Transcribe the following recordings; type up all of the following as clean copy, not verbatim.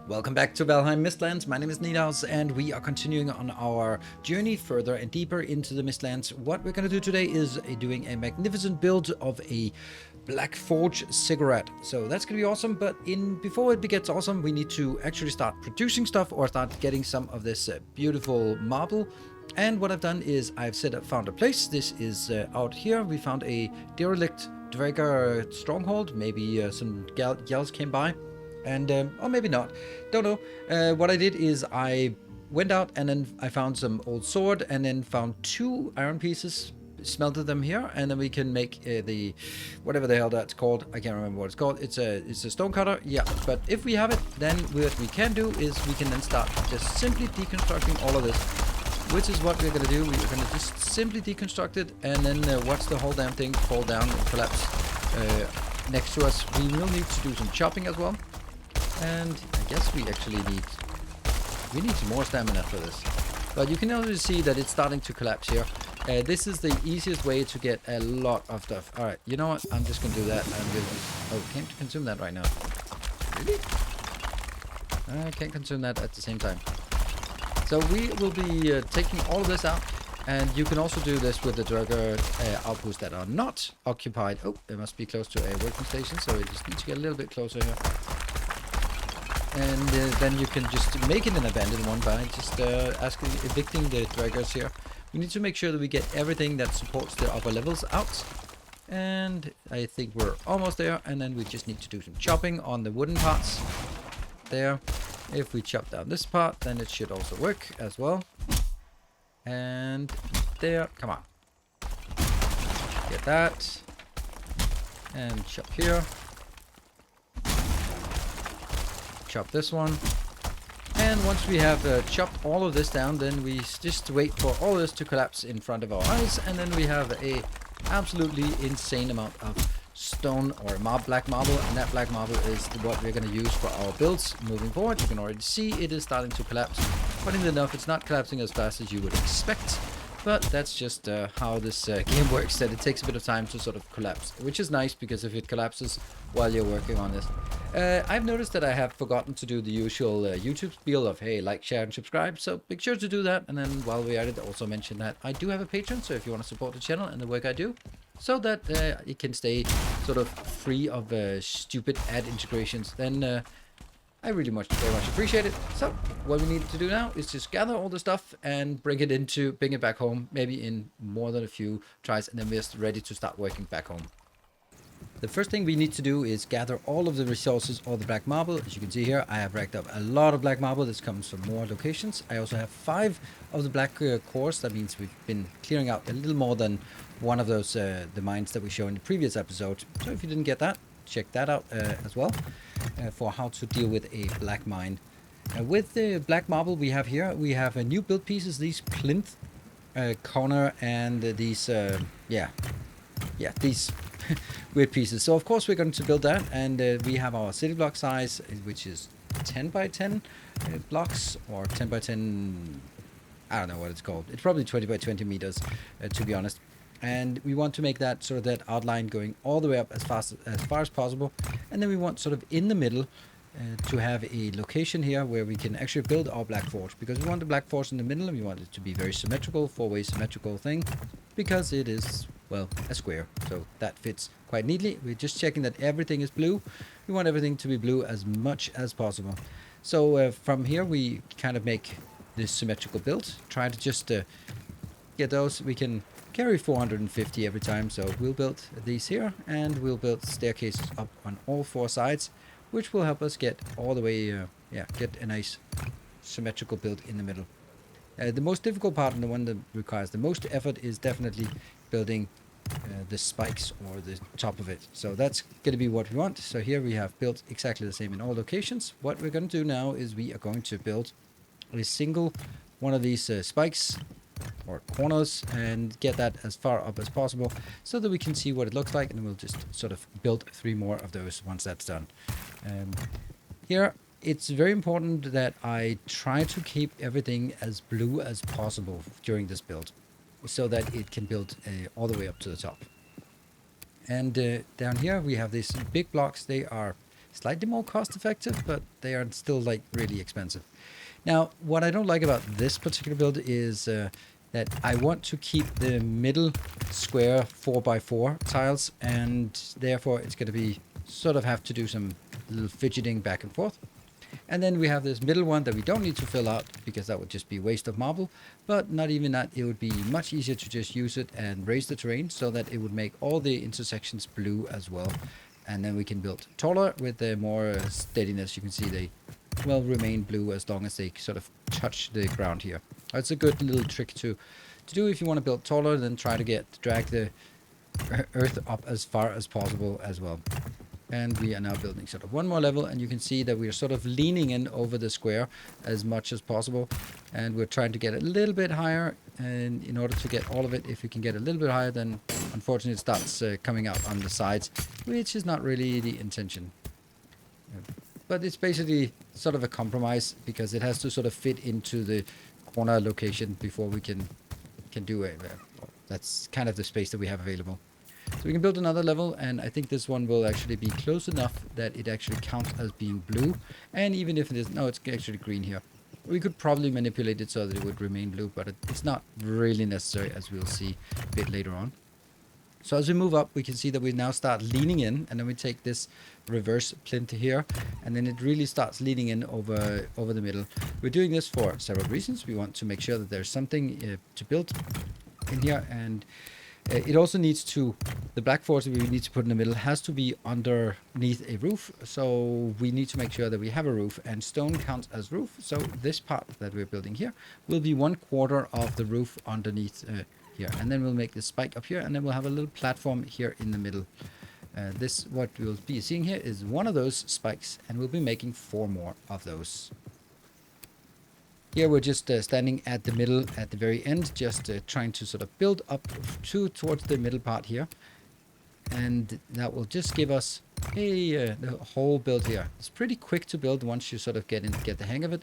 Welcome back to Valheim Mistlands. My name is Nilaus, and we are continuing on our journey further and deeper into the Mistlands. What we're going to do today is doing a magnificent build of a Black Forge Ziggurat. So that's going to be awesome, but before it gets awesome, we need to actually start producing stuff or start getting some of this beautiful marble. And what I've done is I've found a place. This is out here. We found a derelict Drager stronghold. Maybe some gals came by. And, or maybe not, don't know. What I did is I went out and then I found some old sword and then found 2 iron pieces, smelted them here, and then we can make the, whatever the hell that's called. I can't remember what it's called. It's a stone cutter, yeah. But if we have it, then what we can do is we can then start just simply deconstructing all of this, which is what we're going to do. We're going to just simply deconstruct it and then watch the whole damn thing fall down and collapse next to us. We will need to do some chopping as well. And I guess we actually need some more stamina for this. But you can already see that it's starting to collapse here. This is the easiest way to get a lot of stuff. Alright, you know what? I'm just going to do that. I'm going to... Oh, can't consume that right now. Really? I can't consume that at the same time. So we will be taking all of this out. And you can also do this with the Drager outposts that are not occupied. Oh, they must be close to a working station. So we just need to get a little bit closer here. And then you can just make it an abandoned one by just evicting the Dragers here. We need to make sure that we get everything that supports the upper levels out. And I think we're almost there. And then we just need to do some chopping on the wooden parts. There. If we chop down this part, then it should also work as well. And there. Come on. Get that. And chop here. Chop this one, and once we have chopped all of this down, then we just wait for all of this to collapse in front of our eyes, and then we have a absolutely insane amount of stone or black marble, and that black marble is what we're going to use for our builds moving forward. You can already see it is starting to collapse. Funny enough, it's not collapsing as fast as you would expect, but that's just how this game works, that it takes a bit of time to sort of collapse, which is nice because if it collapses while you're working on this. I've noticed that I have forgotten to do the usual YouTube spiel of, hey, like, share, and subscribe, so make sure to do that. And then while we're at it, also mention that I do have a Patreon, so if you want to support the channel and the work I do, so that it can stay sort of free of stupid ad integrations, then I really very much appreciate it. So what we need to do now is just gather all the stuff and bring it back home, maybe in more than a few tries, and then we're just ready to start working back home. The first thing we need to do is gather all of the resources, all the black marble. As you can see here, I have racked up a lot of black marble. This comes from more locations. I also have 5 of the black cores. That means we've been clearing out a little more than one of those, the mines that we showed in the previous episode. So if you didn't get that, check that out as well for how to deal with a black mine. With the black marble we have here, we have new build pieces, these plinth corner and these, these weird pieces. So of course we're going to build that, and we have our city block size, which is 10 by 10 blocks, or 10 by 10, I don't know what it's called. It's probably 20 by 20 meters, to be honest. And we want to make that sort of that outline going all the way up as far as possible. And then we want sort of in the middle to have a location here where we can actually build our Black Forge, because we want the Black Forge in the middle and we want it to be very symmetrical, 4-way symmetrical thing, because it is, well, a square. So that fits quite neatly. We're just checking that everything is blue. We want everything to be blue as much as possible. So from here we kind of make this symmetrical build. Try to just get those. We can carry 450 every time, so we'll build these here, and we'll build staircases up on all 4 sides, which will help us get all the way, get a nice symmetrical build in the middle. The most difficult part, and the one that requires the most effort, is definitely building the spikes or the top of it. So that's going to be what we want. So here we have built exactly the same in all locations. What we're going to do now is we are going to build a single one of these spikes or corners and get that as far up as possible so that we can see what it looks like, and then we'll just sort of build 3 more of those once that's done. Here it's very important that I try to keep everything as blue as possible during this build so that it can build all the way up to the top. And down here we have these big blocks. They are slightly more cost effective, but they are still like really expensive. Now, what I don't like about this particular build is that I want to keep the middle square 4x4 tiles, and therefore it's going to be sort of have to do some little fidgeting back and forth. And then we have this middle one that we don't need to fill out because that would just be waste of marble. But not even that, it would be much easier to just use it and raise the terrain so that it would make all the intersections blue as well. And then we can build taller with more steadiness. You can see they will remain blue as long as they sort of touch the ground here. That's a good little trick to do if you want to build taller, then try to drag the earth up as far as possible as well. And we are now building sort of one more level, and you can see that we are sort of leaning in over the square as much as possible, and we're trying to get a little bit higher. And in order to get all of it, if we can get a little bit higher, then unfortunately it starts coming out on the sides, which is not really the intention. But it's basically sort of a compromise because it has to sort of fit into the corner location before we can do it. That's kind of the space that we have available. So we can build another level, and I think this one will actually be close enough that it actually counts as being blue. And even if it is, no, it's actually green here. We could probably manipulate it so that it would remain blue, but it's not really necessary, as we'll see a bit later on. So as we move up, we can see that we now start leaning in, and then we take this reverse plinth here, and then it really starts leaning in over the middle. We're doing this for several reasons. We want to make sure that there's something to build in here, and it also needs to, the black force we need to put in the middle has to be underneath a roof. So we need to make sure that we have a roof, and stone counts as roof. So this part that we're building here will be 1/4 of the roof underneath here. And then we'll make this spike up here, and then we'll have a little platform here in the middle. What we'll be seeing here is one of those spikes, and we'll be making 4 more of those. Here we're just standing at the middle, at the very end, just trying to sort of build up towards the middle part here. And that will just give us the whole build here. It's pretty quick to build once you sort of get the hang of it.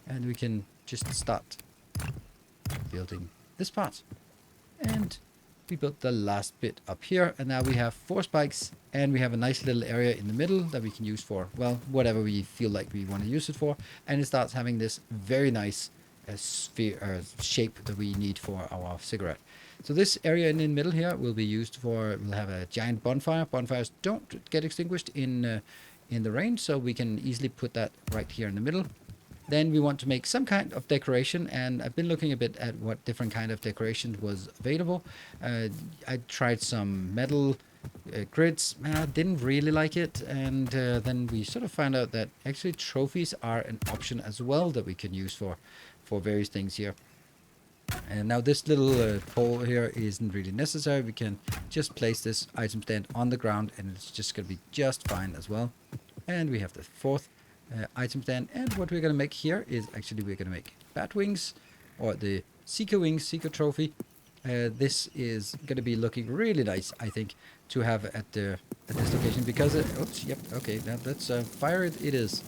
And we can just start building this part. And we built the last bit up here, and now we have 4 spikes, and we have a nice little area in the middle that we can use for, well, whatever we feel like we want to use it for. And it starts having this very nice sphere shape that we need for our ziggurat. So this area in the middle here will be used for, we'll have a giant bonfire. Bonfires don't get extinguished in the rain, so we can easily put that right here in the middle. Then we want to make some kind of decoration, and I've been looking a bit at what different kind of decoration was available. I tried some metal grids. I didn't really like it, and then we sort of found out that actually trophies are an option as well that we can use for various things here. And now this little pole here isn't really necessary. We can just place this item stand on the ground, and it's just going to be just fine as well. And we have the 4th item stand, and what we're going to make here is actually we're going to make bat wings, or the seeker wings, seeker trophy. This is going to be looking really nice, I think, to have at this location, because oops, yep, okay, now let's fire it. It is,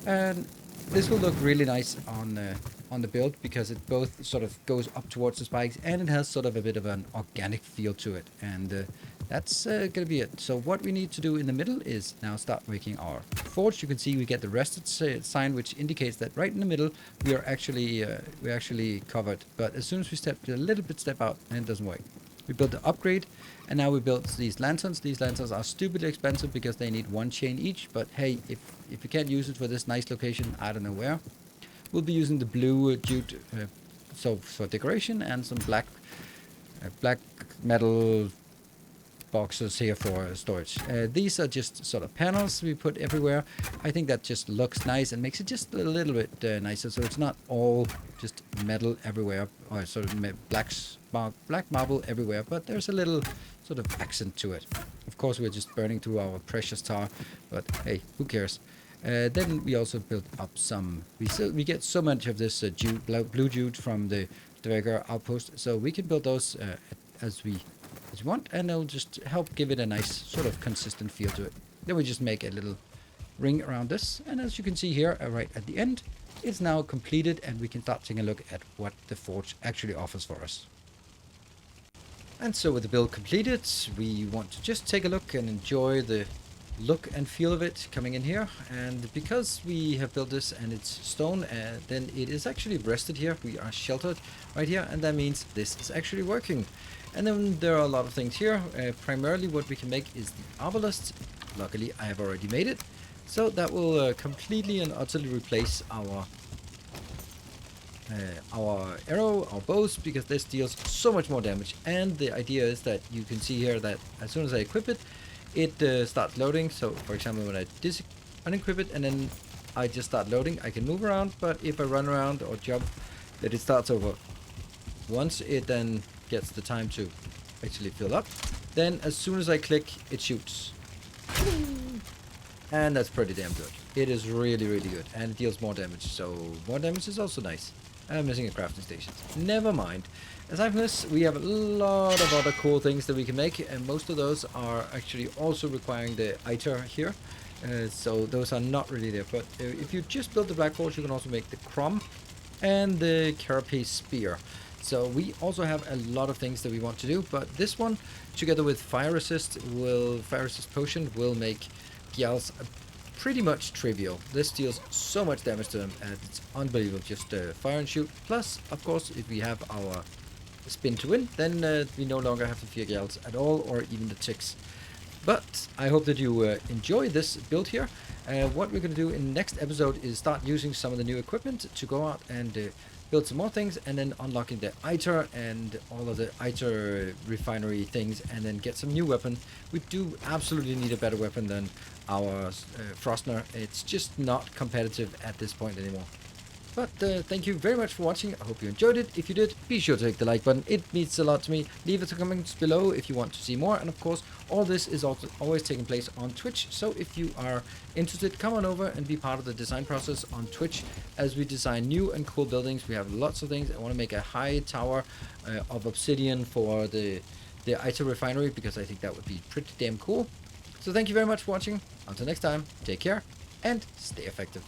and this will look really nice on the build because it both sort of goes up towards the spikes, and it has sort of a bit of an organic feel to it, and that's going to be it. So what we need to do in the middle is now start making our forge. You can see we get the rested sign, which indicates that right in the middle we are actually covered. But as soon as we step out, and it doesn't work. We built the upgrade, and now we built these lanterns. These lanterns are stupidly expensive because they need 1 chain each. But hey, if you can't use it for this nice location, I don't know where. We'll be using the blue jute so for decoration, and some black metal boxes here for storage. These are just sort of panels we put everywhere. I think that just looks nice and makes it just a little bit nicer, so it's not all just metal everywhere, or sort of black marble everywhere, but there's a little sort of accent to it. Of course, we're just burning through our precious tar, but hey, who cares? Then we also built up some, we get so much of this blue jute from the Dverger outpost, so we can build those as we want, and they'll just help give it a nice sort of consistent feel to it. Then we just make a little ring around this, and as you can see here right at the end, it's now completed, and we can start taking a look at what the forge actually offers for us. And so with the build completed, we want to just take a look and enjoy the look and feel of it coming in here. And because we have built this and it's stone, then it is actually rested here. We are sheltered right here, and that means this is actually working. And then there are a lot of things here. Primarily what we can make is the obelisk. Luckily I have already made it, so that will completely and utterly replace our arrow, our bows, because this deals so much more damage. And the idea is that you can see here that as soon as I equip it, it starts loading. So for example, when I unequip it and then I just start loading, I can move around, but if I run around or jump, then it starts over. Once it then gets the time to actually fill up, then as soon as I click, it shoots. And that's pretty damn good. It is really, really good, and it deals more damage, so more damage is also nice. I'm missing a crafting station. Never mind. Aside from this, we have a lot of other cool things that we can make, and most of those are actually also requiring the iter here. So those are not really there, but if you just build the black bolt, you can also make the crom and the carapace spear. So we also have a lot of things that we want to do, but this one, together with fire resist potion, will make Gyals pretty much trivial. This deals so much damage to them, and it's unbelievable. Just fire and shoot. Plus, of course, if we have our spin to win, then we no longer have to fear Gyals at all, or even the ticks. But I hope that you enjoy this build here. What we're going to do in the next episode is start using some of the new equipment to go out and build some more things, and then unlocking the iter and all of the iter refinery things, and then get some new weapon. We do absolutely need a better weapon than our Frostner. It's just not competitive at this point anymore. But thank you very much for watching. I hope you enjoyed it. If you did, be sure to hit the like button. It means a lot to me. Leave it in the comments below if you want to see more. And of course, all this is also always taking place on Twitch. So if you are interested, come on over and be part of the design process on Twitch as we design new and cool buildings. We have lots of things. I want to make a high tower of obsidian for the iter refinery, because I think that would be pretty damn cool. So thank you very much for watching. Until next time, take care and stay effective.